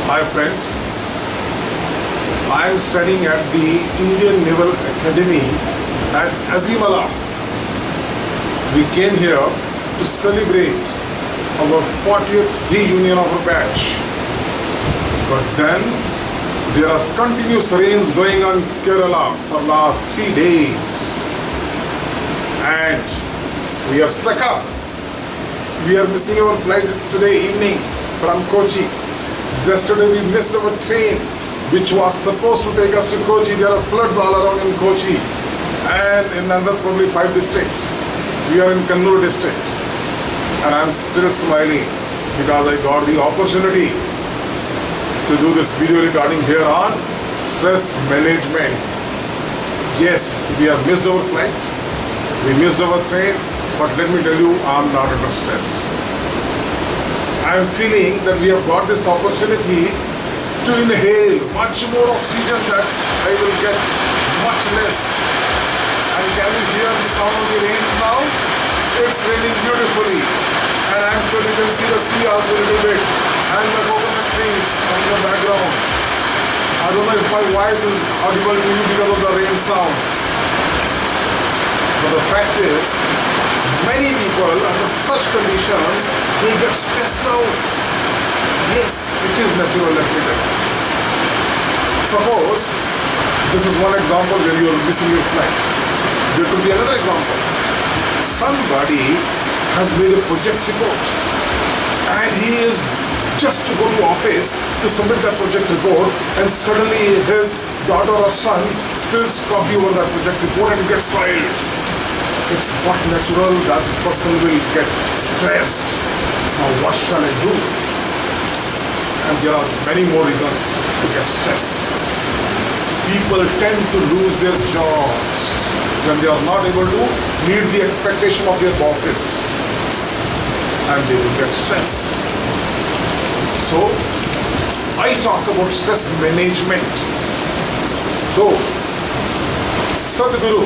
Hi friends, I am studying at the Indian Naval Academy at Azimala. We came here to celebrate our 40th reunion of our batch. But then there are continuous rains going on in Kerala for last 3 days. And we are stuck up. We are missing our flight today evening from Kochi. Yesterday we missed our train which was supposed to take us to Kochi. There are floods all around in Kochi and in another probably 5 districts. We are in Kannur district and I am still smiling because I got the opportunity to do this video recording here on stress management. Yes, we have missed our flight, we missed our train, but let me tell you, I am not under stress. I am feeling that we have got this opportunity to inhale much more oxygen that I will get much less. And can you hear the sound of the rain now? It's raining beautifully. And I'm sure you can see the sea also a little bit. And the coconut trees in the background. I don't know if my voice is audible to you because of the rain sound. But the fact is, many people under such conditions, they get stressed out. Yes, it is natural, let me tell you. Suppose, this is one example where you are missing your flight. There could be another example. Somebody has made a project report and he is just to go to office to submit that project report, and suddenly his daughter or son spills coffee over that project report and gets soiled. It's not natural that the person will get stressed. Now what shall I do? And there are many more reasons to get stressed. People tend to lose their jobs when they are not able to meet the expectation of their bosses. And they will get stressed. So, I talk about stress management. So, Sadhguru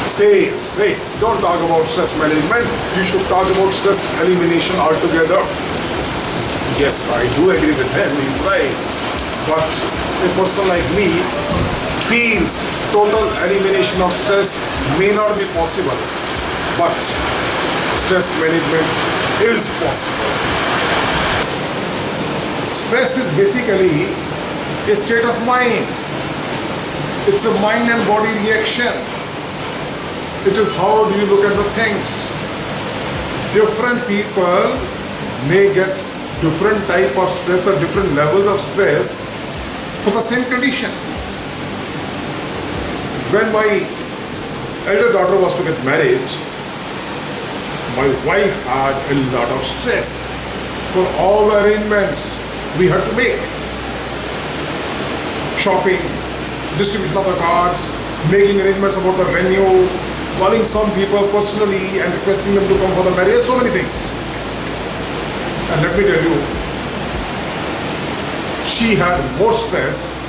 says, hey, don't talk about stress management, you should talk about stress elimination altogether. Yes, I do agree with him, he's right. But a person like me feels total elimination of stress may not be possible, but stress management is possible. Stress is basically a state of mind. It's a mind and body reaction. It is how do you look at the things. Different people may get different type of stress or different levels of stress for the same condition. When my elder daughter was to get married, my wife had a lot of stress for all the arrangements we had to make. Shopping, distribution of the cards, making arrangements about the venue, calling some people personally and requesting them to come for the marriage, so many things. And let me tell you, she had more stress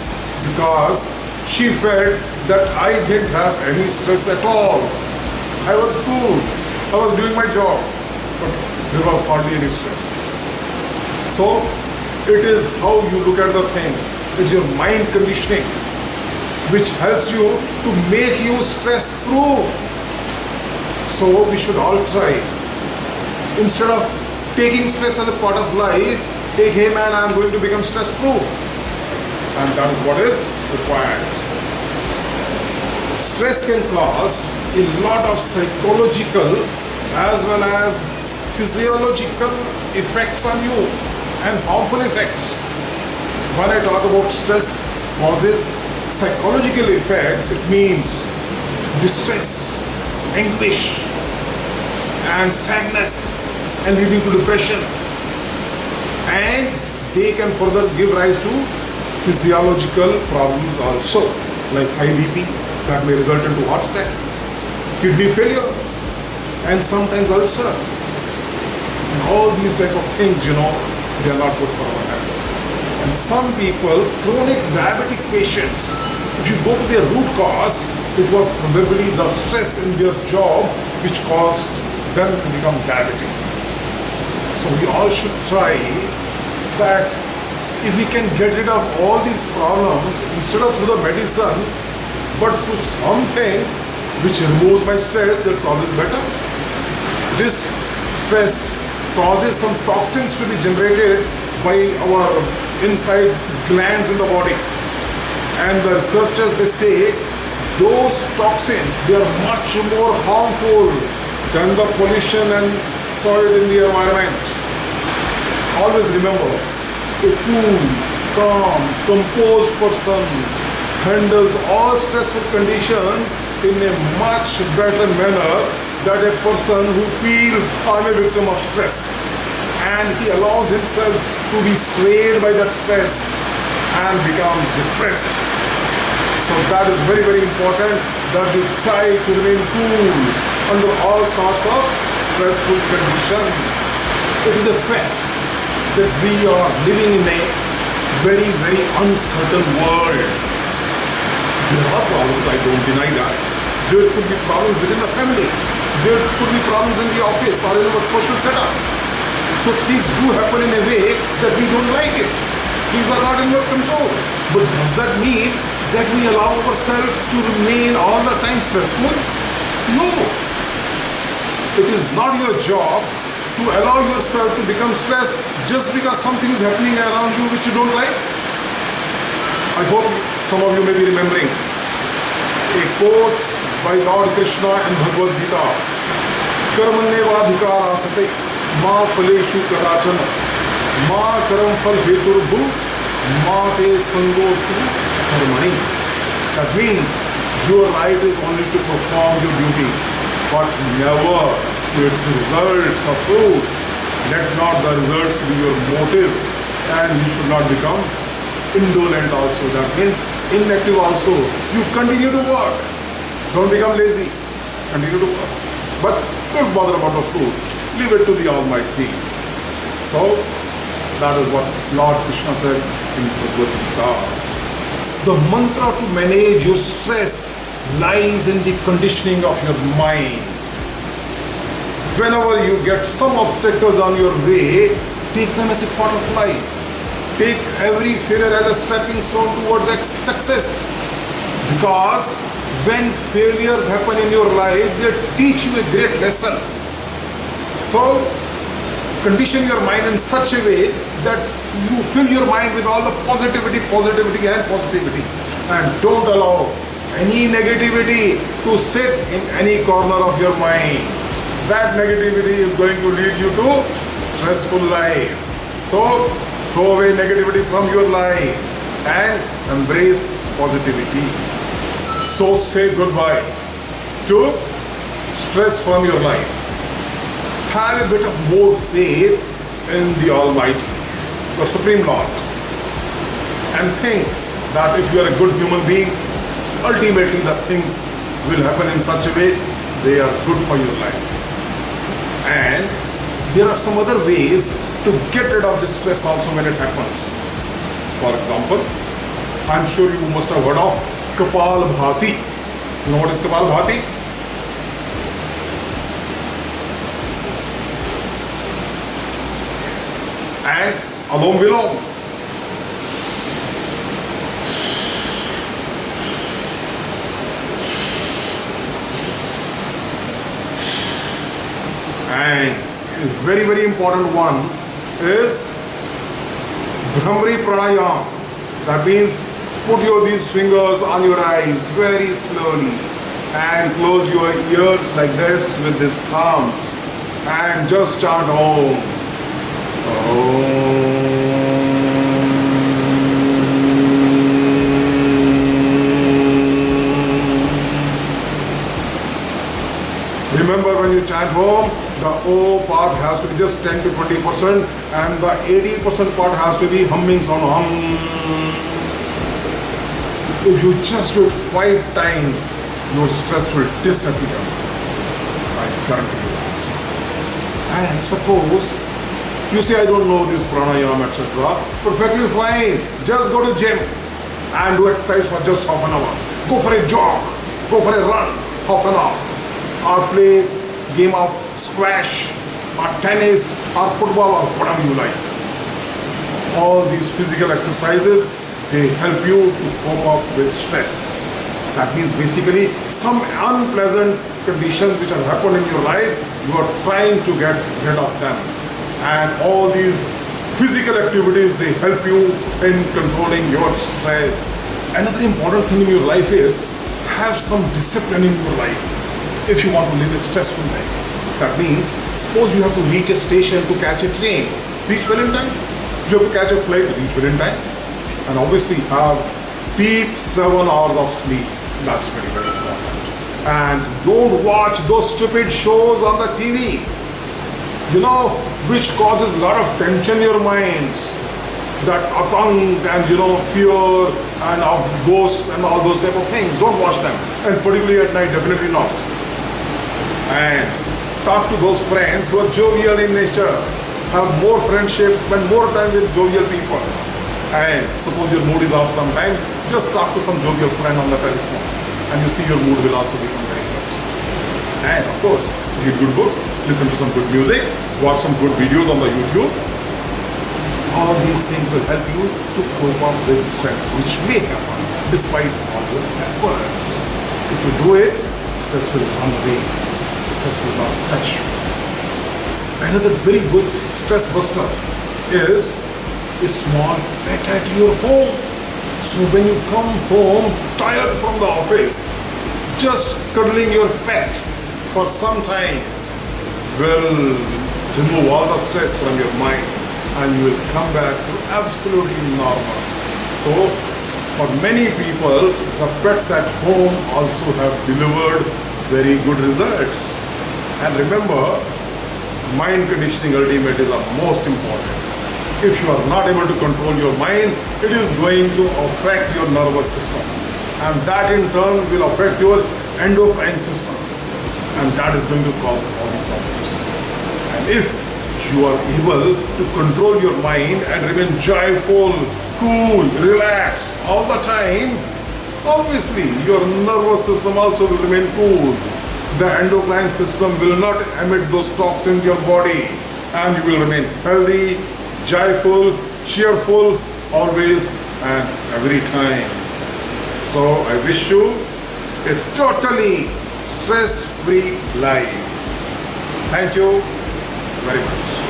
because she felt that I didn't have any stress at all. I was cool, I was doing my job, but there was hardly any stress. So, it is how you look at the things. It's your mind conditioning which helps you to make you stress proof. So we should all try. Instead of taking stress as a part of life, take, hey man, I am going to become stress proof. And that is what is required. Stress can cause a lot of psychological as well as physiological effects on you and harmful effects. When I talk about stress causes psychological effects, it means distress, anguish, and sadness, and leading to depression. And they can further give rise to physiological problems also, like high BP that may result into heart attack, kidney failure, and sometimes ulcer. And all these type of things, they are not good for our health. And some people, chronic diabetic patients, if you go to their root cause, it was probably the stress in their job which caused them to become diabetic. So we all should try that if we can get rid of all these problems instead of through the medicine, but through something which removes my stress, that's always better. This stress causes some toxins to be generated by our inside glands in the body. And the researchers, they say those toxins, they are much more harmful than the pollution and soil in the environment. Always remember, a cool, calm, composed person handles all stressful conditions in a much better manner than a person who feels I'm a victim of stress and he allows himself to be swayed by that stress and becomes depressed. So that is very, very important that you try to remain cool under all sorts of stressful conditions. It is a fact that we are living in a very, very uncertain world. There are problems, I don't deny that. There could be problems within the family. There could be problems in the office or in our social setup. So things do happen in a way that we don't like it. Things are not in your control. But does that mean that we allow ourselves to remain all the time stressful? No. It is not your job to allow yourself to become stressed just because something is happening around you which you don't like. I hope some of you may be remembering a quote by Lord Krishna in Bhagavad Gita. Karmanyevadhikarasate ma phaleshu kadachana ma karam phal heturubhu ma te sangostu karmani. That means your right is only to perform your duty, but never to its results or fruits. Let not the results be your motive, and you should not become indolent also. That means inactive also. You continue to work. Don't become lazy. Continue to work. But don't bother about the fruit. Leave it to the Almighty. So, that is what Lord Krishna said in Bhagavad Gita. The mantra to manage your stress lies in the conditioning of your mind. Whenever you get some obstacles on your way, take them as a part of life. Take every failure as a stepping stone towards success. Because when failures happen in your life, they teach you a great lesson. So, condition your mind in such a way that you fill your mind with all the positivity and positivity. And don't allow any negativity to sit in any corner of your mind. That negativity is going to lead you to stressful life. So, throw away negativity from your life and embrace positivity. So say goodbye to stress from your life. Have a bit of more faith in the Almighty, the Supreme Lord. And think that if you are a good human being, ultimately the things will happen in such a way they are good for your life. And there are some other ways to get rid of the stress also when it happens. For example, I'm sure you must have heard of Kapal Bhati. You know what is Kapal Bhati? And Alom Vilom. And a very, very important one is Bhramari Pranayam. That means put these fingers on your eyes very slowly and close your ears like this with these thumbs and just chant Om. Om. Remember, when you chant Om, the O part has to be just 10 to 20% and the 80% part has to be humming sound. Hum. If you just do it 5 times, your stress will disappear. I guarantee you that. And suppose you say, I don't know this pranayama, etc. Perfectly fine. Just go to gym and do exercise for just half an hour. Go for a jog. Go for a run. Half an hour. Or play game of squash or tennis or football or whatever you like. All these physical exercises, they help you to cope up with stress. That means basically some unpleasant conditions which have happened in your life, you are trying to get rid of them. And all these physical activities, they help you in controlling your stress. Another important thing in your life is have some discipline in your life if you want to live a stressful life. That means, suppose you have to reach a station to catch a train, reach well in time. You have to catch a flight, reach well in time. And obviously have deep 7 hours of sleep. That's very, very important. And don't watch those stupid shows on the TV, which causes a lot of tension in your minds. That atang and fear and ghosts and all those type of things. Don't watch them. And particularly at night, definitely not. And talk to those friends who are jovial in nature. Have more friendships, spend more time with jovial people. And suppose your mood is off sometime, just talk to some jovial friend on the telephone. And you see your mood will also become very good. And of course, read good books, listen to some good music, watch some good videos on the YouTube. All these things will help you to cope up with stress, which may happen despite all your efforts. If you do it, stress will run away. Stress will not touch you. Another very good stress buster is a small pet at your home. So when you come home tired from the office, just cuddling your pet for some time will remove all the stress from your mind and you will come back to absolutely normal. So for many people, the pets at home also have delivered very good results. And remember, mind conditioning ultimate is the most important. If you are not able to control your mind, it is going to affect your nervous system. And that in turn will affect your endocrine system. And that is going to cause all the problems. And if you are able to control your mind and remain joyful, cool, relaxed all the time, obviously your nervous system also will remain cool. The endocrine system will not emit those toxins in your body. And you will remain healthy, joyful, cheerful, always and every time. So I wish you a totally stress-free life. Thank you very much.